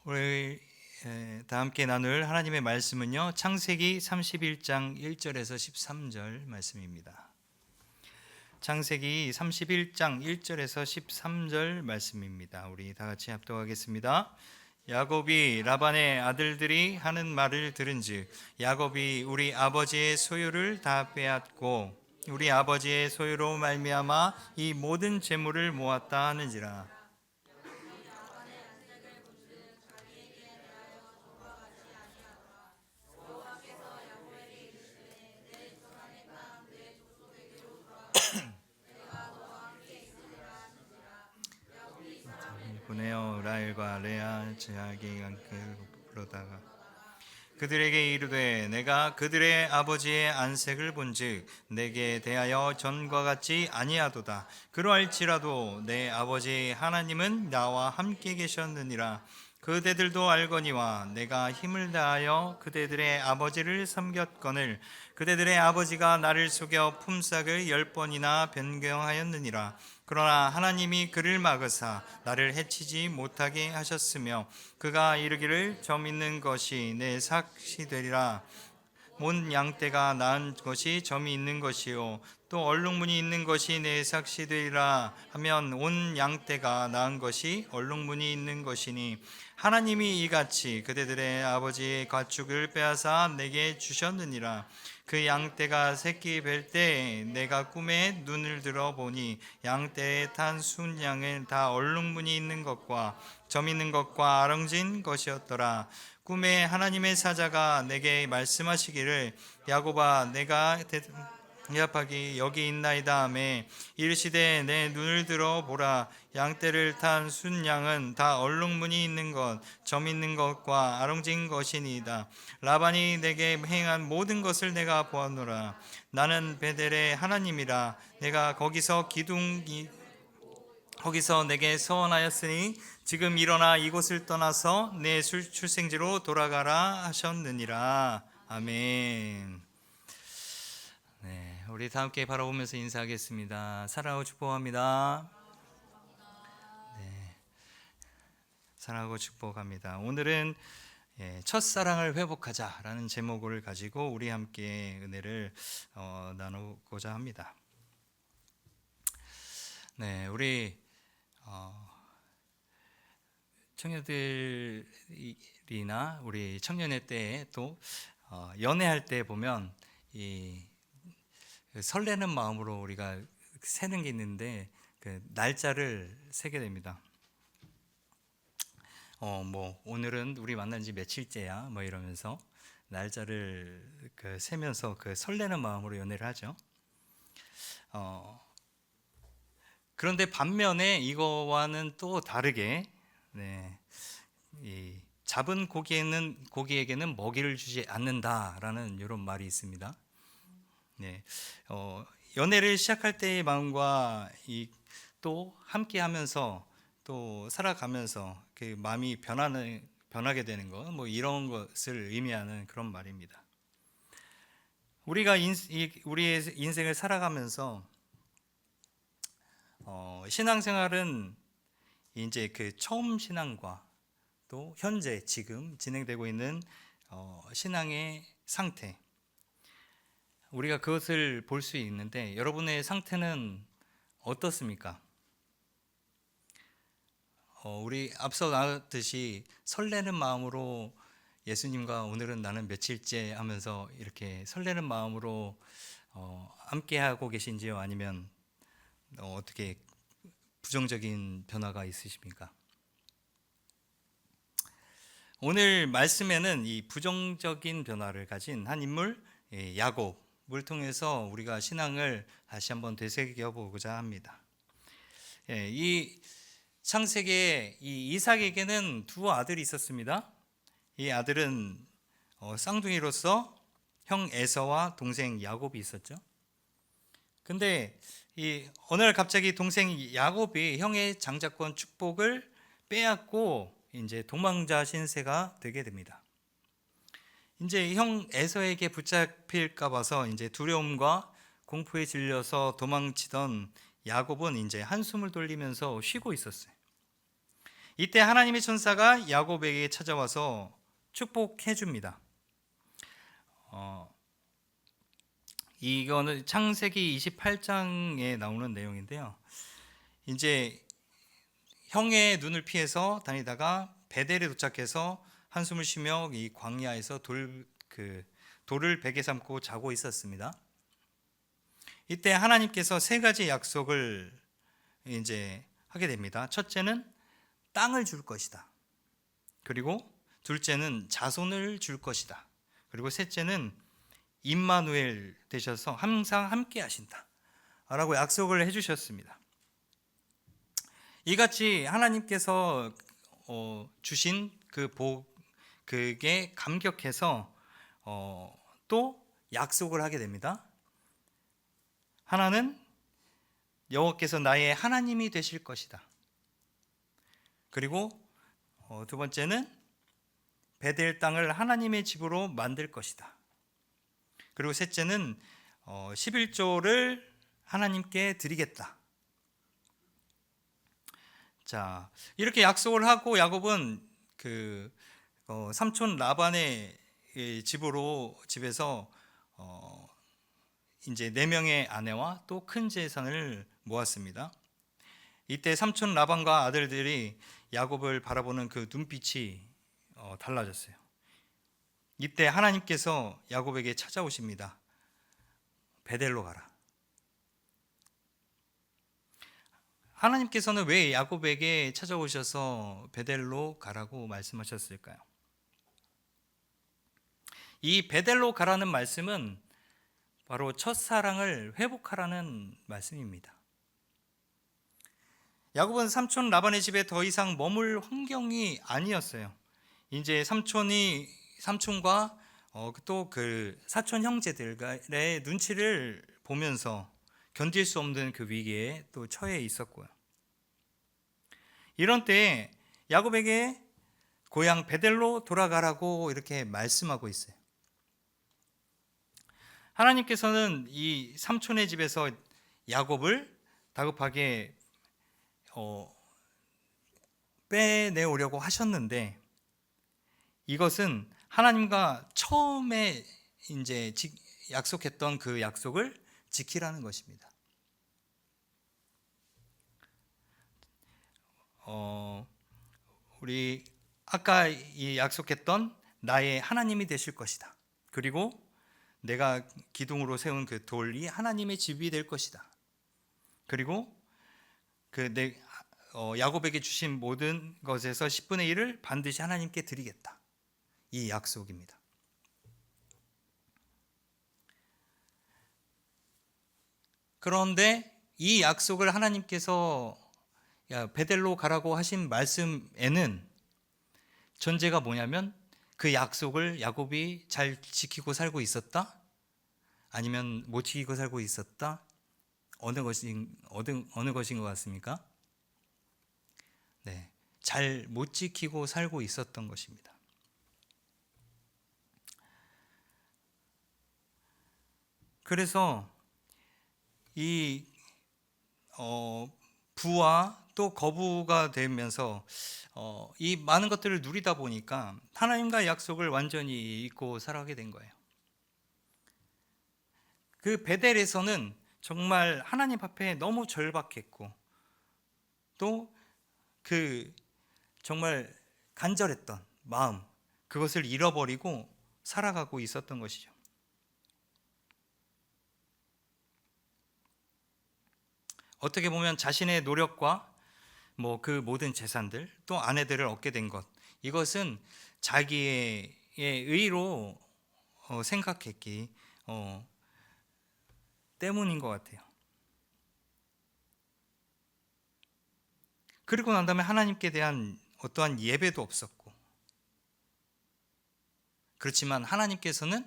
오늘 다 함께 나눌 하나님의 말씀은요, 창세기 31장 1절에서 13절 말씀입니다. 창세기 31장 1절에서 13절 말씀입니다. 우리 다 같이 합독하겠습니다. 야곱이 라반의 아들들이 하는 말을 들은즉 야곱이 우리 아버지의 소유를 다 빼앗고 우리 아버지의 소유로 말미암아 이 모든 재물을 모았다 하는지라. 보내어 라헬과 레아 제하기 함께 부르다가 그들에게 이르되 내가 그들의 아버지의 안색을 본즉 내게 대하여 전과 같지 아니하도다. 그러할지라도 내 아버지 하나님은 나와 함께 계셨느니라. 그대들도 알거니와 내가 힘을 다하여 그대들의 아버지를 섬겼거늘 그대들의 아버지가 나를 속여 품삯을 10번이나 변경하였느니라. 그러나 하나님이 그를 막으사 나를 해치지 못하게 하셨으며 그가 이르기를 점 있는 것이 내 삭시 되리라. 온 양떼가 낳은 것이 점이 있는 것이요 또 얼룩무늬 있는 것이 내 삭시 되리라 하면 온 양떼가 낳은 것이 얼룩무늬 있는 것이니 하나님이 이같이 그대들의 아버지의 가축을 빼앗아 내게 주셨느니라. 그 양떼가 새끼 뵐 때 내가 꿈에 눈을 들어 보니 양떼에 탄 순양은 다 얼룩무늬 있는 것과 점 있는 것과 아렁진 것이었더라. 꿈에 하나님의 사자가 내게 말씀하시기를 야곱아 내가 대답하기 여기 있나이다 하매 이르시되 내 눈을 들어 보라. 양떼를 탄 순양은 다 얼룩무늬 있는 것 점 있는 것과 아렁진 것이니이다. 라반이 내게 행한 모든 것을 내가 보았노라. 나는 베델의 하나님이라. 내가 거기서 내게 서원하였으니 지금 일어나 이곳을 떠나서 내 출생지로 돌아가라 하셨느니라. 아멘. 네, 우리 다 함께 바라보면서 인사하겠습니다. 사랑하고 축복합니다. 네, 사랑하고 축복합니다. 오늘은 첫사랑을 회복하자라는 제목을 가지고 우리 함께 은혜를 나누고자 합니다. 네, 우리 청년들이나 우리 청년의 때에 또 연애할 때 보면 이 설레는 마음으로 우리가 세는 게 있는데 그 날짜를 세게 됩니다. 뭐 오늘은 우리 만난 지 며칠째야 뭐 이러면서 날짜를 세면서 그 설레는 마음으로 연애를 하죠. 그런데 반면에 이거와는 또 다르게 이 잡은 고기에게는 먹이를 주지 않는다라는 이런 말이 있습니다. 연애를 시작할 때의 마음과 또 함께하면서 또 살아가면서 그 마음이 변하게 되는 것, 뭐 이런 것을 의미하는 그런 말입니다. 우리가 우리의 인생을 살아가면서 신앙생활은 이제 그 처음 신앙과 또 현재 지금 진행되고 있는 신앙의 상태, 우리가 그것을 볼 수 있는데 여러분의 상태는 어떻습니까? 우리 앞서 나왔듯이 설레는 마음으로 예수님과 오늘은 나는 며칠째 하면서 이렇게 설레는 마음으로 함께하고 계신지요? 아니면 어떻게 부정적인 변화가 있으십니까? 오늘 말씀에는 이 부정적인 변화를 가진 한 인물 야곱을 통해서 우리가 신앙을 다시 한번 되새겨보고자 합니다. 이 창세기에 이 이삭에게는 두 아들이 있었습니다. 이 아들은 쌍둥이로서 형 에서와 동생 야곱이 있었죠. 근데 어느 날 갑자기 동생 야곱이 형의 장자권 축복을 빼앗고 이제 도망자 신세가 되게 됩니다. 이제 형 에서에게 붙잡힐까 봐서 이제 두려움과 공포에 질려서 도망치던 야곱은 이제 한숨을 돌리면서 쉬고 있었어요. 이때 하나님의 천사가 야곱에게 찾아와서 축복해 줍니다. 이거는 창세기 28장에 나오는 내용인데요. 이제 형의 눈을 피해서 다니다가 베델에 도착해서 한숨을 쉬며 이 광야에서 돌을 베개 삼고 자고 있었습니다. 이때 하나님께서 세 가지 약속을 이제 하게 됩니다. 첫째는 땅을 줄 것이다. 그리고 둘째는 자손을 줄 것이다. 그리고 셋째는 임마누엘 되셔서 항상 함께 하신다 라고 약속을 해주셨습니다. 이같이 하나님께서 주신 그 그게 감격해서 또 약속을 하게 됩니다. 하나는 여호와께서 나의 하나님이 되실 것이다. 그리고 두 번째는 베델 땅을 하나님의 집으로 만들 것이다. 그리고 셋째는 11조를 하나님께 드리겠다. 자, 이렇게 약속을 하고 야곱은 삼촌 라반의 집에서 이제 4명의 아내와 또 큰 재산을 모았습니다. 이때 삼촌 라반과 아들들이 야곱을 바라보는 그 눈빛이 달라졌어요. 이때 하나님께서 야곱에게 찾아오십니다. 베델로 가라. 하나님께서는 왜 야곱에게 찾아오셔서 베델로 가라고 말씀하셨을까요? 이 베델로 가라는 말씀은 바로 첫사랑을 회복하라는 말씀입니다. 야곱은 삼촌 라반의 집에 더 이상 머물 환경이 아니었어요. 이제 삼촌과 또 그 사촌 형제들의 눈치를 보면서 견딜 수 없는 그 위기에 또 처해 있었고요. 이런 때에 야곱에게 고향 베델로 돌아가라고 이렇게 말씀하고 있어요. 하나님께서는 이 삼촌의 집에서 야곱을 다급하게 빼내오려고 하셨는데, 이것은 하나님과 처음에 이제 약속했던 그 약속을 지키라는 것입니다. 우리 아까 이 약속했던 나의 하나님이 되실 것이다. 그리고 내가 기둥으로 세운 그 돌이 하나님의 집이 될 것이다. 그리고 야곱에게 주신 모든 것에서 10분의 1을 반드시 하나님께 드리겠다. 이 약속입니다. 그런데 이 약속을 하나님께서 베델로 가라고 하신 말씀에는 전제가 뭐냐면 그 약속을 야곱이 잘 지키고 살고 있었다? 아니면 못 지키고 살고 있었다? 어느 것인 것 같습니까? 네, 잘 못 지키고 살고 있었던 것입니다. 그래서 이 부와 또 거부가 되면서 이 많은 것들을 누리다 보니까 하나님과의 약속을 완전히 잊고 살아가게 된 거예요. 그 베델에서는 정말 하나님 앞에 너무 절박했고 또 그 정말 간절했던 마음, 그것을 잃어버리고 살아가고 있었던 것이죠. 어떻게 보면 자신의 노력과 그 모든 재산들, 또 아내들을 얻게 된 것, 이것은 자기의 의로 생각했기 때문인 것 같아요. 그리고 난 다음에 하나님께 대한 어떠한 예배도 없었고, 그렇지만 하나님께서는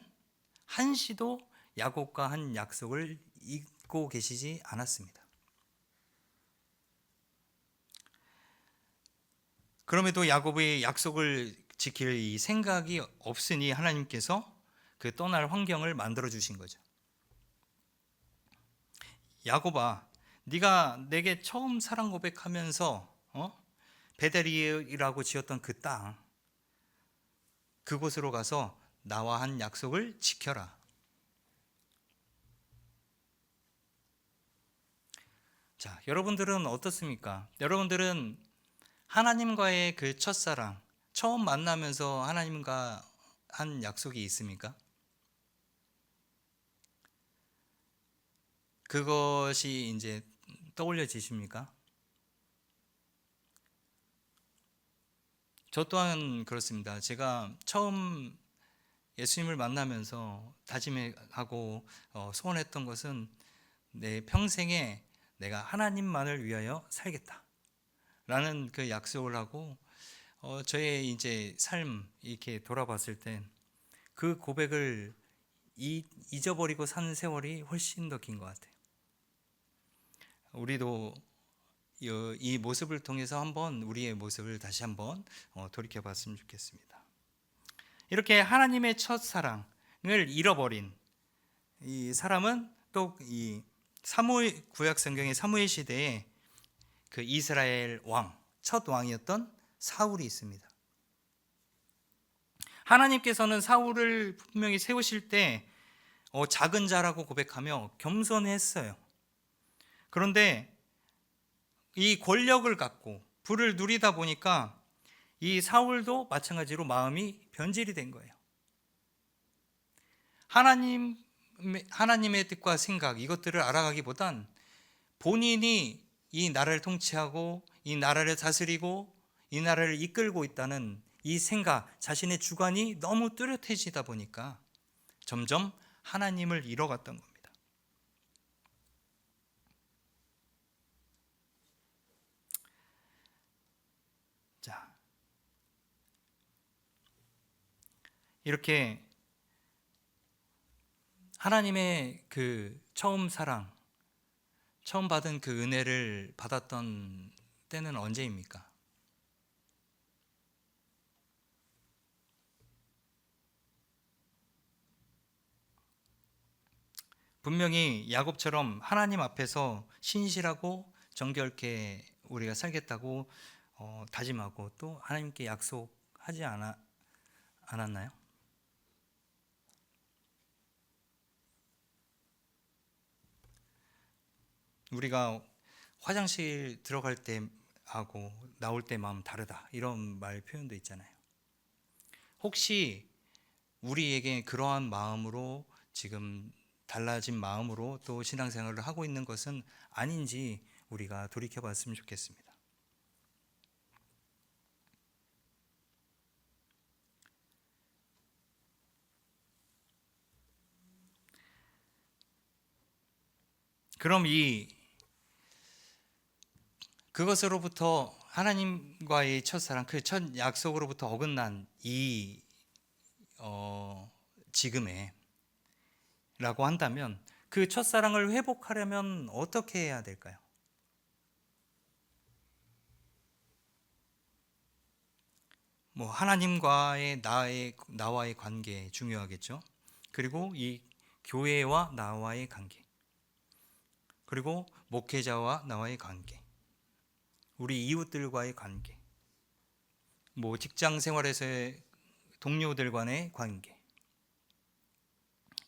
한시도 야곱과 한 약속을 잊고 계시지 않았습니다. 그럼에도 야곱의 약속을 지킬 이 생각이 없으니 하나님께서 그 떠날 환경을 만들어 주신 거죠. 야곱아, 네가 내게 처음 사랑 고백하면서 베델이라고 지었던 그 땅, 그곳으로 가서 나와 한 약속을 지켜라. 자, 여러분들은 어떻습니까? 여러분들은 하나님과의 그 첫사랑, 처음 만나면서 하나님과 한 약속이 있습니까? 그것이 이제 떠올려지십니까? 저 또한 그렇습니다. 제가 처음 예수님을 만나면서 다짐하고 소원했던 것은 내 평생에 내가 하나님만을 위하여 살겠다 라는 그 약속을 하고 저의 이제 삶 이렇게 돌아봤을 때 그 고백을 잊어버리고 산 세월이 훨씬 더 긴 것 같아요. 우리도 이 모습을 통해서 한번 우리의 모습을 다시 한번 돌이켜 봤으면 좋겠습니다. 이렇게 하나님의 첫사랑을 잃어버린 이 사람은 또 이 사무엘, 구약 성경의 사무엘 시대에 그 이스라엘 왕, 첫 왕이었던 사울이 있습니다. 하나님께서는 사울을 분명히 세우실 때 작은 자라고 고백하며 겸손했어요. 그런데 이 권력을 갖고 부를 누리다 보니까 이 사울도 마찬가지로 마음이 변질이 된 거예요. 하나님의 뜻과 생각, 이것들을 알아가기보단 본인이 이 나라를 통치하고 이 나라를 다스리고 이 나라를 이끌고 있다는 이 생각, 자신의 주관이 너무 뚜렷해지다 보니까 점점 하나님을 잃어갔던 겁니다. 자, 이렇게 하나님의 그 처음 사랑, 처음 받은 그 은혜를 받았던 때는 언제입니까? 분명히 야곱처럼 하나님 앞에서 신실하고 정결케 우리가 살겠다고 다짐하고 또 하나님께 약속하지 않았나요? 우리가 화장실 들어갈 때 하고 나올 때 마음 다르다 이런 말 표현도 있잖아요. 혹시 우리에게 그러한 마음으로 지금 달라진 마음으로 또 신앙생활을 하고 있는 것은 아닌지 우리가 돌이켜 봤으면 좋겠습니다. 그럼 그것으로부터 하나님과의 첫사랑, 그 첫 약속으로부터 어긋난 이 지금에 라고 한다면 그 첫사랑을 회복하려면 어떻게 해야 될까요? 뭐 하나님과의 나와의 관계 중요하겠죠. 그리고 이 교회와 나와의 관계, 그리고 목회자와 나와의 관계, 우리 이웃들과의 관계, 뭐 직장 생활에서의 동료들 간의 관계,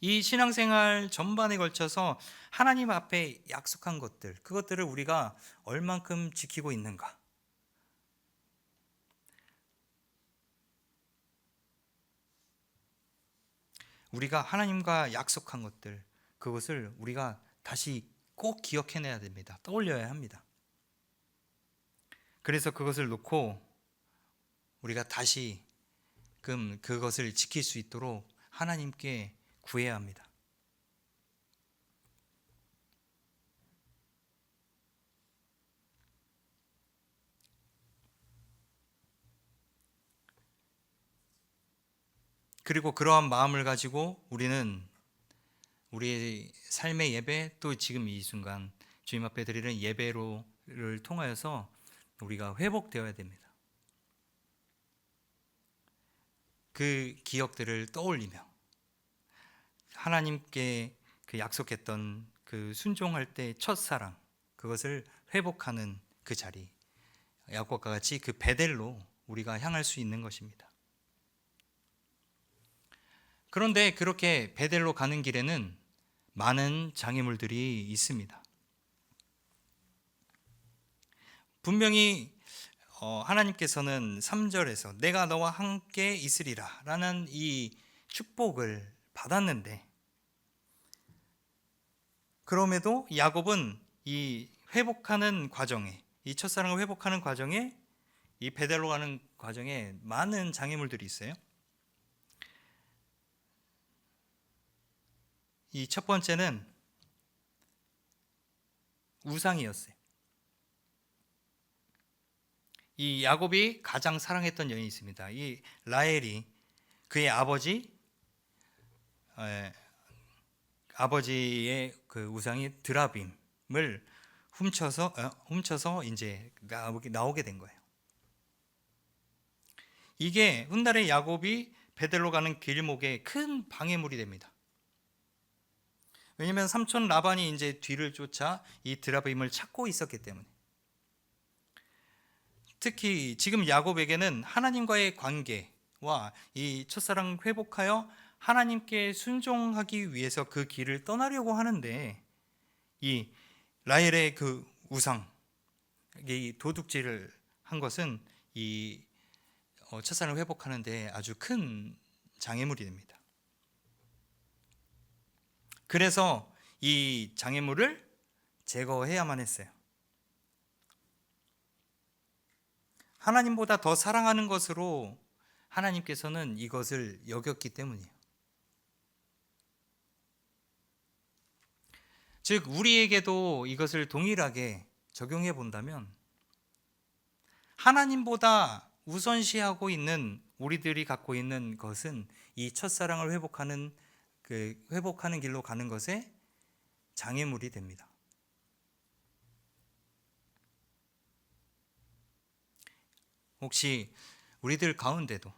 이 신앙생활 전반에 걸쳐서 하나님 앞에 약속한 것들, 그것들을 우리가 얼만큼 지키고 있는가? 우리가 하나님과 약속한 것들, 그것을 우리가 다시 꼭 기억해내야 됩니다. 떠올려야 합니다. 그래서 그것을 놓고 우리가 다시 그것을 지킬 수 있도록 하나님께 구해야 합니다. 그리고 그러한 마음을 가지고 우리는 우리의 삶의 예배, 또 지금 이 순간 주님 앞에 드리는 예배를 통하여서 우리가 회복되어야 됩니다. 그 기억들을 떠올리며 하나님께 그 약속했던 그 순종할 때 첫사랑, 그것을 회복하는 그 자리, 야곱과 같이 그 베델로 우리가 향할 수 있는 것입니다. 그런데 그렇게 베델로 가는 길에는 많은 장애물들이 있습니다. 분명히 하나님께서는 3절에서 내가 너와 함께 있으리라 라는 이 축복을 받았는데, 그럼에도 야곱은 이 회복하는 과정에, 이 첫사랑을 회복하는 과정에, 이 베델로 가는 과정에 많은 장애물들이 있어요. 이 첫 번째는 우상이었어요. 이 야곱이 가장 사랑했던 여인이 있습니다. 이 라헬이 그의 아버지의 그 우상이 드라빔을 훔쳐서 이제 나오게 된 거예요. 이게 훗날에 야곱이 베델로 가는 길목에 큰 방해물이 됩니다. 왜냐하면 삼촌 라반이 이제 뒤를 쫓아 이 드라빔을 찾고 있었기 때문에. 특히 지금 야곱에게는 하나님과의 관계와 이 첫사랑 회복하여 하나님께 순종하기 위해서 그 길을 떠나려고 하는데, 이 라헬의 그 우상, 이 도둑질을 한 것은 이 첫사랑을 회복하는 데 아주 큰 장애물이 됩니다. 그래서 이 장애물을 제거해야만 했어요. 하나님보다 더 사랑하는 것으로 하나님께서는 이것을 여겼기 때문이에요. 즉 우리에게도 이것을 동일하게 적용해 본다면, 하나님보다 우선시하고 있는 우리들이 갖고 있는 것은 이 첫사랑을 회복하는 길로 가는 것에 장애물이 됩니다. 혹시 우리들 가운데도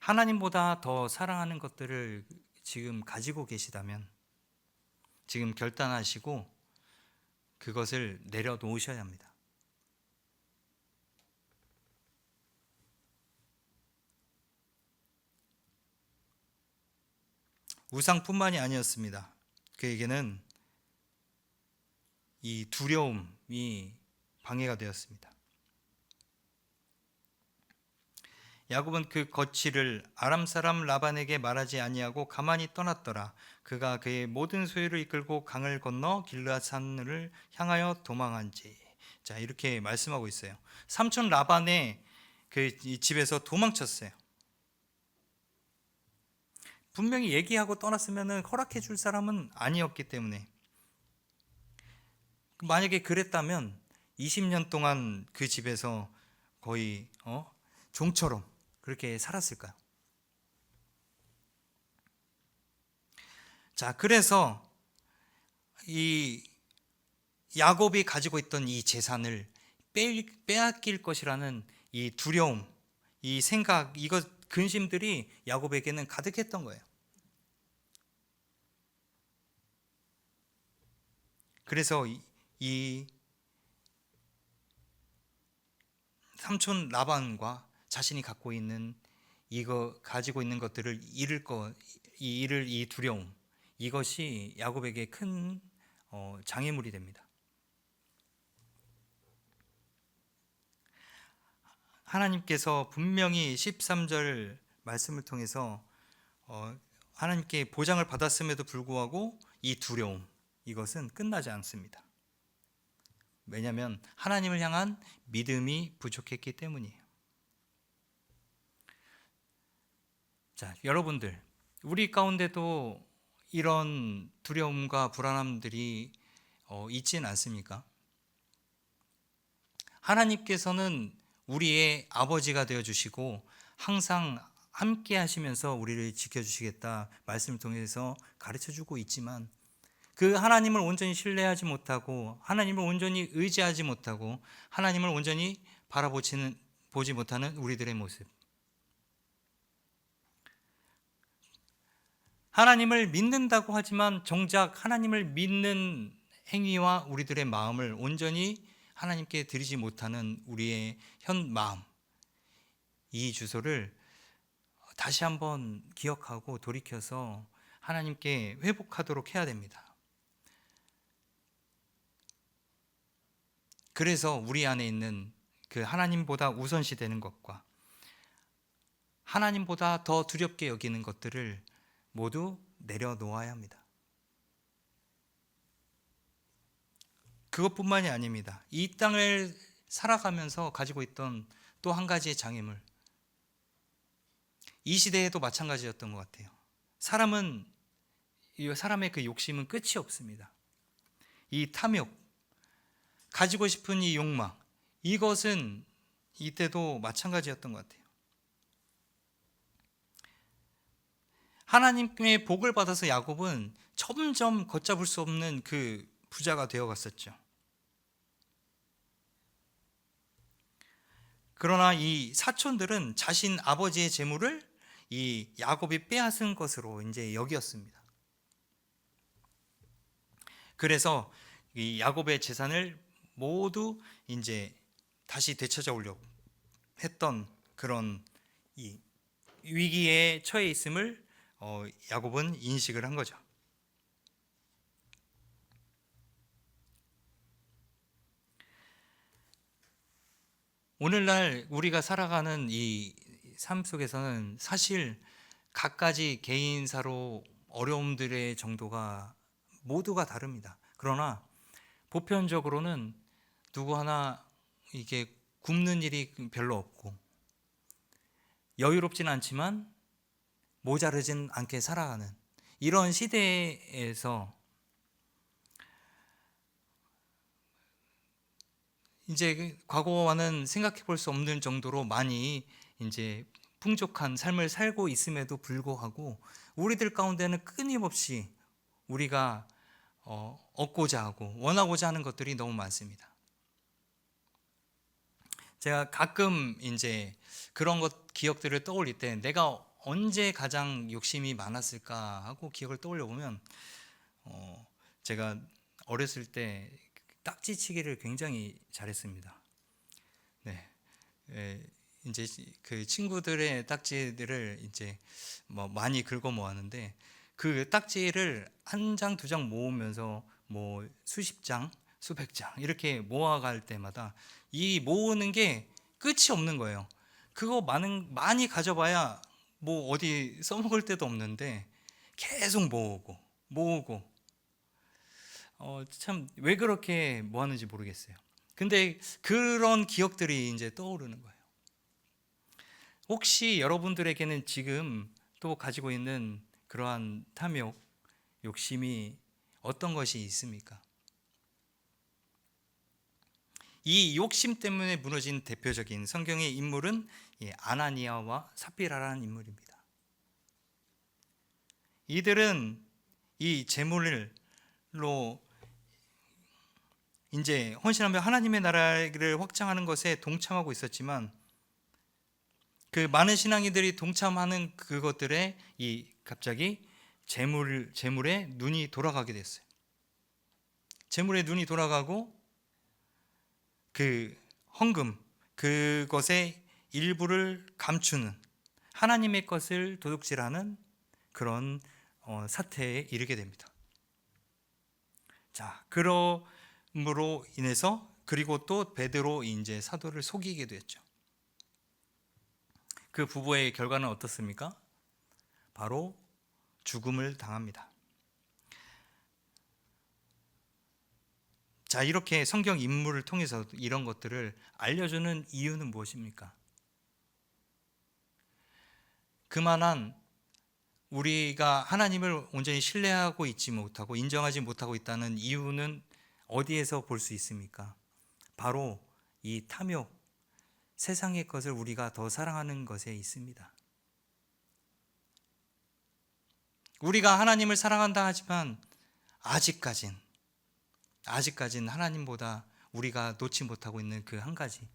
하나님보다 더 사랑하는 것들을 지금 가지고 계시다면 지금 결단하시고 그것을 내려놓으셔야 합니다. 우상뿐만이 아니었습니다. 그에게는 이 두려움이 방해가 되었습니다. 야곱은 그 거취를 아람 사람 라반에게 말하지 아니하고 가만히 떠났더라. 그가 그의 모든 소유를 이끌고 강을 건너 길르앗 산을 향하여 도망한지. 자, 이렇게 말씀하고 있어요. 삼촌 라반의 그 집에서 도망쳤어요. 분명히 얘기하고 떠났으면 허락해 줄 사람은 아니었기 때문에. 만약에 그랬다면 20년 동안 그 집에서 거의 종처럼 그렇게 살았을까요? 자, 그래서 이 야곱이 가지고 있던 이 재산을 빼앗길 것이라는 이 두려움, 이 생각, 이것 근심들이 야곱에게는 가득했던 거예요. 그래서 이 삼촌 라반과 자신이 가지고 있는 것들을 잃을 이 두려움, 이것이 야곱에게 큰 장애물이 됩니다. 하나님께서 분명히 13절 말씀을 통해서 하나님께 보장을 받았음에도 불구하고 이 두려움, 이것은 끝나지 않습니다. 왜냐하면 하나님을 향한 믿음이 부족했기 때문이에요. 자, 여러분들, 우리 가운데도 이런 두려움과 불안함들이 있진 않습니까? 하나님께서는 우리의 아버지가 되어주시고 항상 함께 하시면서 우리를 지켜주시겠다 말씀을 통해서 가르쳐주고 있지만, 그 하나님을 온전히 신뢰하지 못하고 하나님을 온전히 의지하지 못하고 하나님을 온전히 보지 못하는 우리들의 모습, 하나님을 믿는다고 하지만 정작 하나님을 믿는 행위와 우리들의 마음을 온전히 하나님께 드리지 못하는 우리의 현 마음, 이 주소를 다시 한번 기억하고 돌이켜서 하나님께 회복하도록 해야 됩니다. 그래서 우리 안에 있는 그 하나님보다 우선시 되는 것과 하나님보다 더 두렵게 여기는 것들을 모두 내려놓아야 합니다. 그것뿐만이 아닙니다. 이 땅을 살아가면서 가지고 있던 또 한 가지의 장애물, 이 시대에도 마찬가지였던 것 같아요. 사람의 그 욕심은 끝이 없습니다. 이 탐욕, 가지고 싶은 이 욕망, 이것은 이때도 마찬가지였던 것 같아요. 하나님의 복을 받아서 야곱은 점점 걷잡을 수 없는 그 부자가 되어갔었죠. 그러나 이 사촌들은 자신 아버지의 재물을 이 야곱이 빼앗은 것으로 이제 여겼습니다. 그래서 이 야곱의 재산을 모두 이제 다시 되찾아오려고 했던 그런 이 위기에 처해 있음을 야곱은 인식을 한 거죠. 오늘날 우리가 살아가는 이 삶 속에서는 사실 각가지 개인사로 어려움들의 정도가 모두가 다릅니다. 그러나 보편적으로는 누구 하나 이게 굶는 일이 별로 없고 여유롭진 않지만 모자르진 않게 살아가는 이런 시대에서 이제 과거와는 생각해 볼 수 없는 정도로 많이 이제 풍족한 삶을 살고 있음에도 불구하고 우리들 가운데는 끊임없이 우리가 얻고자 하고 원하고자 하는 것들이 너무 많습니다. 제가 가끔 이제 그런 기억들을 떠올릴 때 내가 언제 가장 욕심이 많았을까 하고 기억을 떠올려 보면 제가 어렸을 때 딱지치기를 굉장히 잘했습니다. 네, 이제 그 친구들의 딱지들을 이제 뭐 많이 긁어 모았는데 그 딱지를 한 장, 두 장 모으면서 뭐 수십 장, 수백 장 이렇게 모아갈 때마다 이 모으는 게 끝이 없는 거예요. 그거 많이 가져봐야 뭐 어디 써먹을 데도 없는데 계속 모으고 참 왜 그렇게 모았는지 모르겠어요. 근데 그런 기억들이 이제 떠오르는 거예요. 혹시 여러분들에게는 지금 또 가지고 있는 그러한 탐욕, 욕심이 어떤 것이 있습니까? 이 욕심 때문에 무너진 대표적인 성경의 인물은 아나니아와 삽비라라는 인물입니다. 이들은 이 재물로 이제 헌신하며 하나님의 나라를 확장하는 것에 동참하고 있었지만 그 많은 신앙인들이 동참하는 그것들에 갑자기 재물에 눈이 돌아가게 됐어요. 재물에 눈이 돌아가고 그 헌금, 그것의 일부를 감추는 하나님의 것을 도둑질하는 그런 사태에 이르게 됩니다. 자, 그러므로 인해서 그리고 또 베드로 이제 사도를 속이게 됐죠. 그 부부의 결과는 어떻습니까? 바로 죽음을 당합니다. 자, 이렇게 성경 인물을 통해서 이런 것들을 알려주는 이유는 무엇입니까? 그만한 우리가 하나님을 온전히 신뢰하고 있지 못하고 인정하지 못하고 있다는 이유는 어디에서 볼 수 있습니까? 바로 이 탐욕, 세상의 것을 우리가 더 사랑하는 것에 있습니다. 우리가 하나님을 사랑한다 하지만 아직까진 하나님보다 우리가 놓지 못하고 있는 그 한 가지,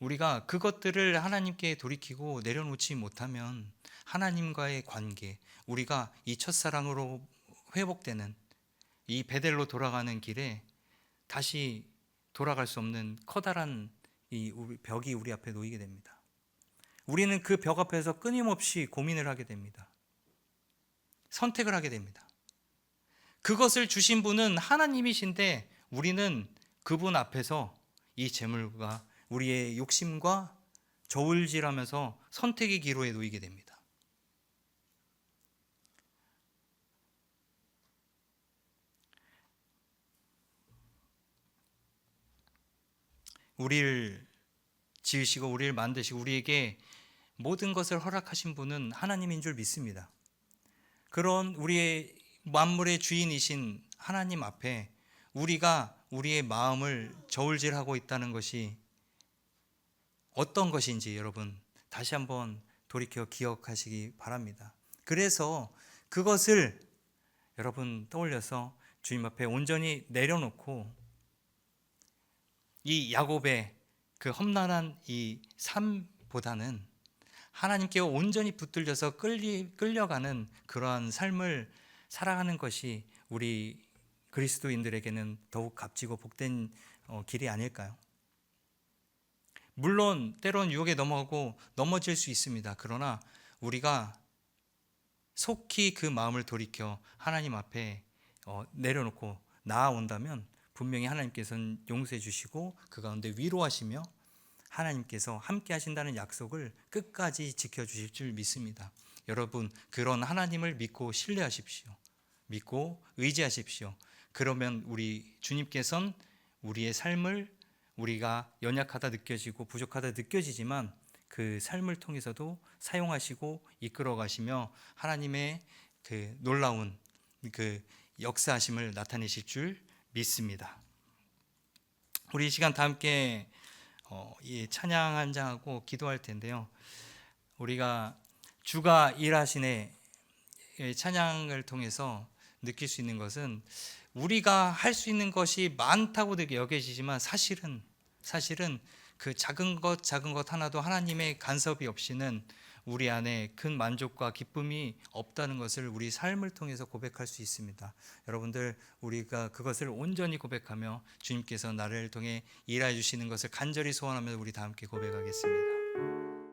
우리가 그것들을 하나님께 돌이키고 내려놓지 못하면 하나님과의 관계, 우리가 이 첫사랑으로 회복되는 이 베델로 돌아가는 길에 다시 돌아갈 수 없는 커다란 이 벽이 우리 앞에 놓이게 됩니다. 우리는 그 벽 앞에서 끊임없이 고민을 하게 됩니다. 선택을 하게 됩니다. 그것을 주신 분은 하나님이신데 우리는 그분 앞에서 이 재물과 우리의 욕심과 저울질하면서 선택의 기로에 놓이게 됩니다. 우리를 지으시고 우리를 만드시고 우리에게 모든 것을 허락하신 분은 하나님인 줄 믿습니다. 그런 우리의 만물의 주인이신 하나님 앞에 우리가 우리의 마음을 저울질하고 있다는 것이 어떤 것인지 여러분 다시 한번 돌이켜 기억하시기 바랍니다. 그래서 그것을 여러분 떠올려서 주님 앞에 온전히 내려놓고 이 야곱의 그 험난한 이 삶보다는 하나님께 온전히 붙들려서 끌려가는 그러한 삶을 살아가는 것이 우리 그리스도인들에게는 더욱 값지고 복된 길이 아닐까요? 물론 때론 유혹에 넘어가고 넘어질 수 있습니다. 그러나 우리가 속히 그 마음을 돌이켜 하나님 앞에 내려놓고 나아온다면 분명히 하나님께서는 용서해 주시고 그 가운데 위로하시며 하나님께서 함께 하신다는 약속을 끝까지 지켜주실 줄 믿습니다. 여러분 그런 하나님을 믿고 신뢰하십시오. 믿고 의지하십시오. 그러면 우리 주님께서는 우리의 삶을 우리가 연약하다 느껴지고 부족하다 느껴지지만 그 삶을 통해서도 사용하시고 이끌어 가시며 하나님의 그 놀라운 그 역사하심을 나타내실 줄 믿습니다. 우리 이 시간 다 함께 이 찬양 한 장하고 기도할 텐데요. 우리가 주가 일하시네 찬양을 통해서 느낄 수 있는 것은 우리가 할 수 있는 것이 많다고 여겨지지만 사실은 그 작은 것 하나도 하나님의 간섭이 없이는 우리 안에 큰 만족과 기쁨이 없다는 것을 우리 삶을 통해서 고백할 수 있습니다. 여러분들 우리가 그것을 온전히 고백하며 주님께서 나를 통해 일하여 주시는 것을 간절히 소원하며 우리 다 함께 고백하겠습니다.